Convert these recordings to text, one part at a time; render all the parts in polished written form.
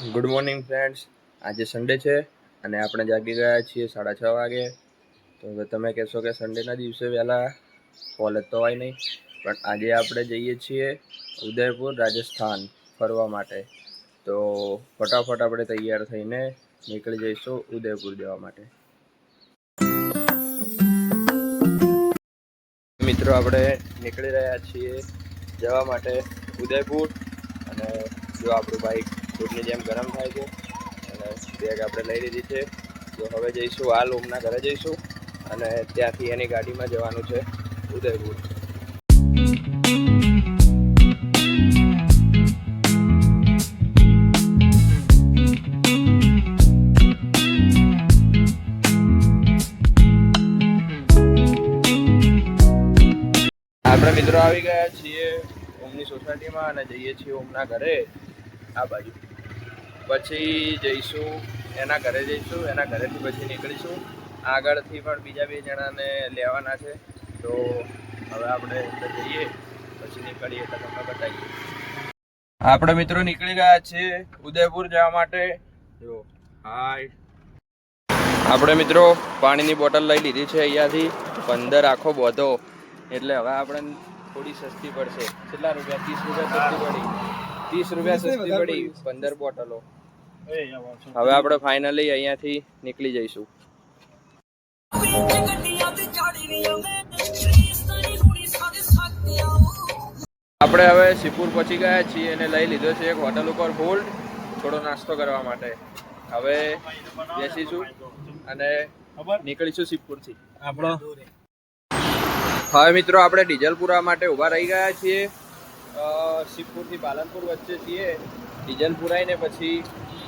Good morning friends. આજે Sunday છે અને આપણે જાગી ગયા છીએ 6:30 વાગે. તો હવે તમે કહેશો કે સન્ડેના દિવસે વહેલા કોલેજ તો હોય નહીં, પણ આજે આપણે જઈએ છીએ ઉદયપુર રાજસ્થાન ફરવા માટે. તો ફટાફટ આપણે તૈયાર થઈને નીકળી જઈશું ઉદયપુર જવા માટે. મિત્રો, આપણે નીકળી રહ્યા છીએ જવા માટે ઉદયપુર. અને જો આપણું બાઇક દૂધની જેમ ગરમ થાય છે અને બેગ આપણે લઈ લીધી છે. તો હવે જઈશું, હાલ ઓમના ઘરે જઈશું અને ત્યાંથી એની ગાડીમાં જવાનું છે ઉદયપુર. આપણે મિત્રો આવી ગયા છીએ ઓમની સોસાયટીમાં અને જઈએ છીએ ઓમના ઘરે આ બાજુ. પછી જઈશું એના ઘરે જઈશું, એના ઘરેથી પછી નીકળીશું. આગળથી પણ બીજા 2 જણાને લેવાના છે. તો હવે આપણે જઈએ પછી નીકળીએ તો તમને બતાવીએ. આપણે મિત્રો નીકળી ગયા છીએ ઉદયપુર જવા માટે. જો હાય, આપણે મિત્રો પાણીની બોટલ લઈ લીધી છે અહીંયાથી 15 આખો બોધો. એટલે હવે આપણે થોડી સસ્તી પડશે. કેટલા રૂપિયા? 30 રૂપિયા સસ્તી પડી. 30 રૂપિયા સસ્તી પડી 15 બોટલો. હવે આપણે ફાઇનલી અહીંયાથી નીકળી જઈશું. આપણે હવે શિવપુર પહોંચી ગયા છીએ અને લઈ લીધો છે એક હોટલ ઉપર હોલ્ડ થોડો નાસ્તો કરવા માટે. હવે બેસીશું અને નીકળીશું શિવપુરથી. હવે મિત્રો, આપણે ડીઝલ પૂરવા માટે ઊભા રહી ગયા છીએ. શિવપુરથી પાલનપુર વચ્ચે છીએ. ડીઝલ પુરાઈને પછી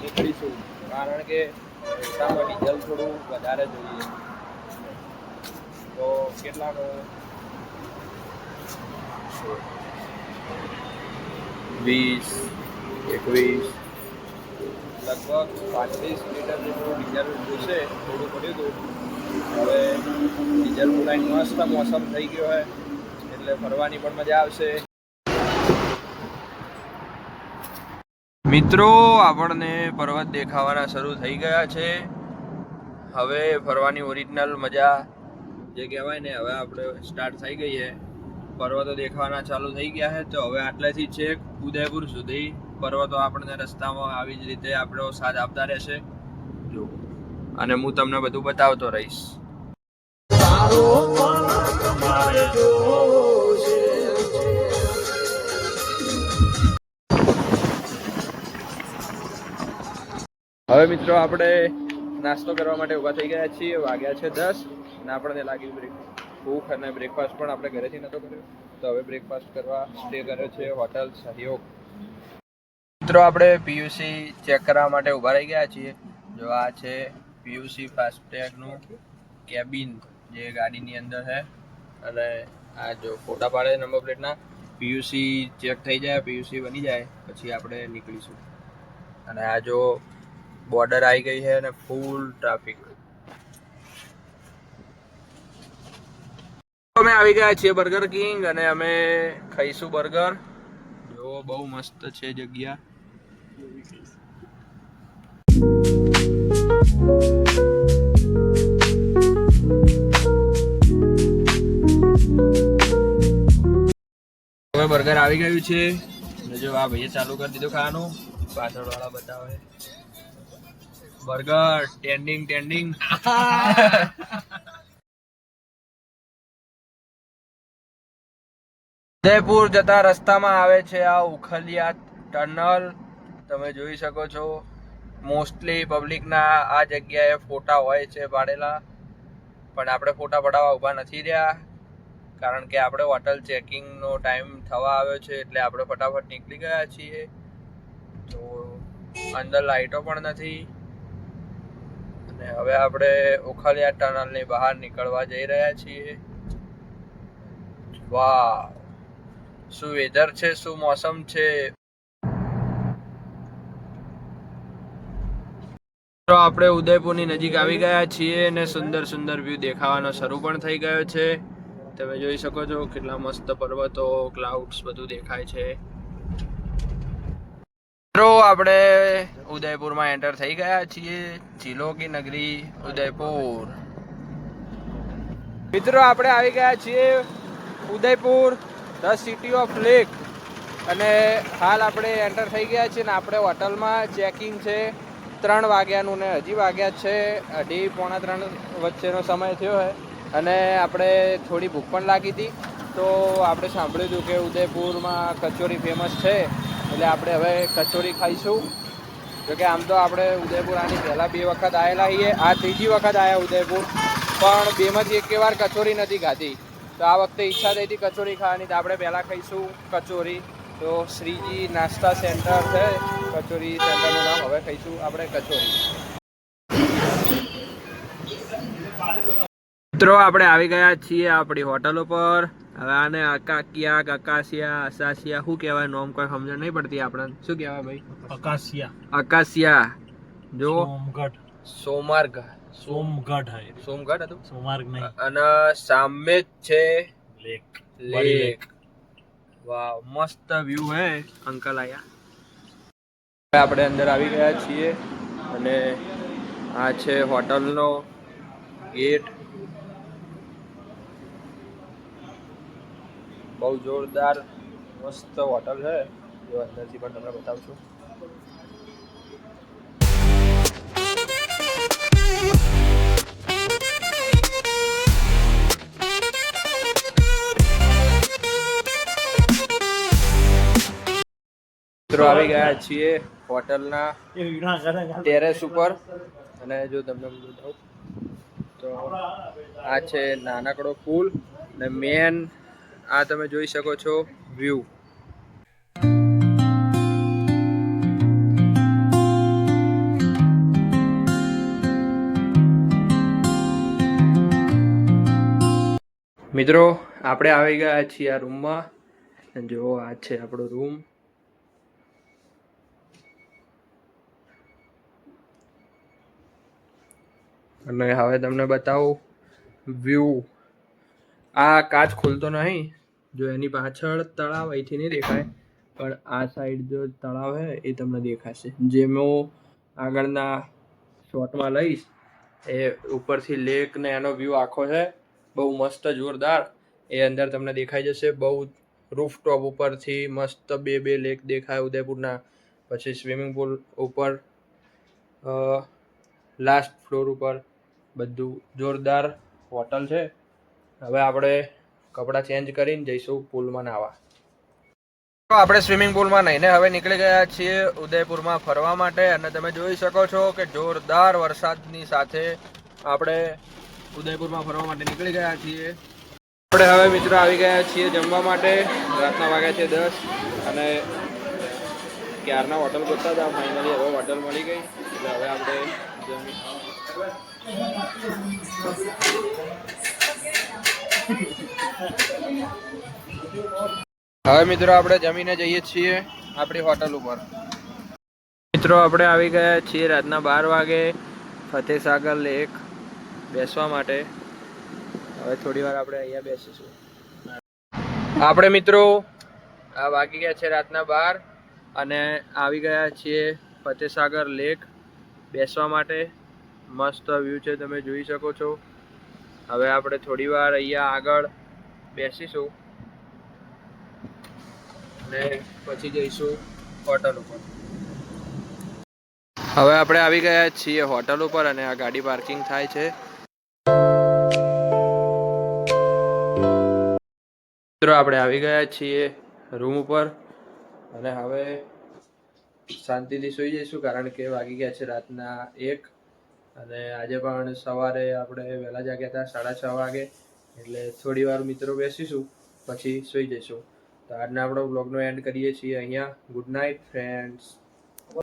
નીકળીશું, કારણ કે રસ્તામાં ડીઝલ થોડું વધારે જોઈએ. તો કેટલાનો? 20, 21, લગભગ 35 લીટર જેટલું ડીઝલ જોશે. થોડું પડ્યું હતું. હવે ડીઝલ પુરાઈને મસ્ત મોસમ થઈ ગયો હોય એટલે ફરવાની પણ મજા આવશે. મિત્રો, આપણને પર્વત દેખાવાના શરૂ થઈ ગયા છે. હવે ફરવાની ઓરિજિનલ મજા જે કહેવાય ને, હવે આપણે સ્ટાર્ટ થઈ ગઈ છે. પર્વતો દેખાવાના ચાલુ થઈ ગયા છે. તો હવે આટલેથી છેક ઉદયપુર સુધી પર્વતો આપણને રસ્તામાં આવી જ રીતે આપણો સાથ આપતા રહેશે. જો, અને હું તમને બધું બતાવતો રહીશ. હવે મિત્રો, આપણે નાસ્તો કરવા માટે ઊભા થઈ ગયા છીએ. વાગ્યા છે 10 અને આપણને લાગી ભૂખ, અને બ્રેકફાસ્ટ પણ આપણે ઘરેથી નહોતો કર્યો. તો હવે બ્રેકફાસ્ટ કરવા સ્ટે કર્યો છે હોટલ સહયોગ. મિત્રો, આપણે પીયુસી ચેક કરવા માટે ઊભા રહી ગયા છીએ. જો આ છે પીયુસી ફાસ્ટેગનું કેબિન જે ગાડીની અંદર છે. અને આ જો ફોટા પાડે નંબર પ્લેટના. પીયુસી ચેક થઈ જાય, પીયુસી બની જાય પછી આપણે નીકળીશું. અને આ જો બોર્ડર આવી ગઈ છે અને ફૂલ ટ્રાફિક. અમે આવી ગયા છીએ બર્ગર કિંગ અને અમે ખાઈશું બર્ગર. જો બહુ મસ્ત છે જગ્યા. હવે બર્ગર આવી ગયું છે. જો આ ભાઈએ ચાલુ કરી દીધું ખાવાનું. પાછળ વાળા બતાવે બર્ગર ટેન્ડિંગ. ઉદયપુર જતા રસ્તામાં આવે છે આ ઉખલિયા ટનલ. તમે જોઈ શકો છો. મોસ્ટલી પબ્લિકના આ જગ્યાએ ફોટા હોય છે પાડેલા, પણ આપણે ફોટા પડાવવા ઊભા નથી રહ્યા, કારણ કે આપણે હોટલ ચેકિંગનો ટાઈમ થવા આવ્યો છે. એટલે આપણે ફટાફટ નીકળી ગયા છીએ. તો અંદર લાઈટો પણ નથી. અને હવે આપણે ઉખલિયા ટનલની બહાર નીકળવા જઈ રહ્યા છીએ. વાહ, શું વેધર છે, શું મોસમ છે. આપણે ઉદયપુરની નજીક આવી ગયા છીએ અને સુંદર વ્યૂ દેખાવાનો શરૂ પણ થઈ ગયો છે. તમે જોઈ શકો છો કેટલા મસ્ત પર્વતો, ક્લાઉડ્સ બધું દેખાય છે. મિત્રો, આપણે ઉદયપુરમાં એન્ટર થઈ ગયા છીએ. ઝીલો કી નગરી ઉદયપુર. મિત્રો આપણે આવી ગયા છીએ Udaipur, the city of lake. અને હાલ આપણે એન્ટર થઈ ગયા છીએ ને આપણે હોટલમાં ચેકિંગ છે 3 વાગ્યાનું ને હજી વાગ્યા છે 2:30-3 વચ્ચેનો સમય થયો છે. અને આપણે થોડી ભૂખ પણ લાગી હતી, તો આપણે સાંભળ્યું હતું કે ઉદયપુરમાં કચોરી ફેમસ છે, એટલે આપણે હવે કચોરી ખાઈશું. જોકે આમ તો આપણે ઉદયપુર આની પહેલાં 2 વખત આવેલા છીએ, આ 3જી વખત આવ્યા ઉદયપુર, પણ 2માંથી એક વાર કચોરી નથી ખાધી. તો આ વખતે ઈચ્છા થઈ હતી કચોરી ખાવાની, તો આપણે પહેલાં ખાઈશું કચોરી. તો શ્રીજી નાસ્તા સેન્ટર છે, કચોરી સેન્ટરનું નામ. હવે ખાઈશું આપણે કચોરી. મિત્રો આપણે આવી ગયા છીએ આપણી હોટલ ઉપર. હવે આને અકાકિયા, અકાશિયા, અસાશિયા શું કહેવાય, નોમ કોઈ સમજણ નહીં પડતી આપણને. શું કહેવાય ભાઈ? અકાશિયા. જો સોમર્ગ હતું, અને સામે જ છે લેક. વાવ, મસ્ત વ્યૂ હે. અંકલ આયા. આપણે અંદર આવી ગયા છીએ અને આ છે હોટલનો ગેટ. બહુ જોરદાર મસ્ત હોટલ છે, જો અંદરથી પણ તમને બતાવશું. મિત્રો આવી ગયા છીએ હોટલના ટેરેસ ઉપર, અને જો તમને બતાવું તો આ છે નાનકડો પુલ અને મેન આ તમે જોઈ શકો છો વ્યૂ. મિત્રો આપણે આવી ગયા છીએ આ રૂમમાં. જો આ છે આપણો રૂમ. અને હવે તમને બતાવું વ્યૂ. આ કાચ ખુલતો નહીં, જો એની પાછળ તળાવ અહીંથી નહીં દેખાય, પણ આ સાઈડ જો તળાવ છે એ તમને દેખાશે. જે હું આગળના શોટમાં લઈશ એ ઉપરથી લેક ને એનો વ્યૂ આખો છે, બહુ મસ્ત જોરદાર. એ અંદર તમને દેખાઈ જશે. બહુ રૂફટોપ ઉપરથી મસ્ત બે લેક દેખાય ઉદયપુરના. પછી સ્વિમિંગ પુલ ઉપર, લાસ્ટ ફ્લોર ઉપર બધું જોરદાર હોટલ છે. હવે આપણે કપડાં ચેન્જ કરીને જઈશું પુલમાં નાહવા. આપણે સ્વિમિંગ પુલમાં નહીને હવે નીકળી ગયા છીએ ઉદયપુરમાં ફરવા માટે. અને તમે જોઈ શકો છો કે જોરદાર વરસાદની સાથે આપણે ઉદયપુરમાં ફરવા માટે નીકળી ગયા છીએ. આપણે હવે મિત્રો આવી ગયા છીએ જમવા માટે. રાતના વાગ્યા છે 10 અને ક્યારના હોટલ ગોતતા હતા, ફાઇનલી હવે હોટલ મળી ગઈ, એટલે હવે આપણે જમી. હવે મિત્રો આપણે જમીને જઈએ છીએ આપણી હોટલ ઉપર. મિત્રો આપણે આવી ગયા છીએ રાતના 12 વાગે ફતેસાગર લેક બેસવા માટે. હવે થોડી વાર આપણે અહીંયા બેસીશું. આપણે મિત્રો આ વાગી ગયા છે રાતના 12 અને આવી ગયા છીએ ફતેસાગર લેક બેસવા માટે. મસ્ત વ્યૂ છે, તમે જોઈ શકો છો. હવે આપણે થોડી વાર અહીંયા આગળ બેસીશું અને પછી જઈશું હોટલ ઉપર. હવે આપણે આવી ગયા છીએ હોટલ ઉપર અને આ ગાડી પાર્કિંગ થાય છે. મિત્રો આપણે આવી ગયા છીએ રૂમ ઉપર અને હવે શાંતિથી સૂઈ જઈશું, કારણ કે વાગી ગયા છે રાતના 1 અને આજે પણ સવારે આપણે વહેલા જાગ્યા હતા 6:30 વાગે. એટલે થોડી વાર મિત્રો બેસીશું પછી સૂઈ જઈશું. તો આજના આપણો બ્લોગનો એન્ડ કરીએ છીએ અહીંયા. Good night friends.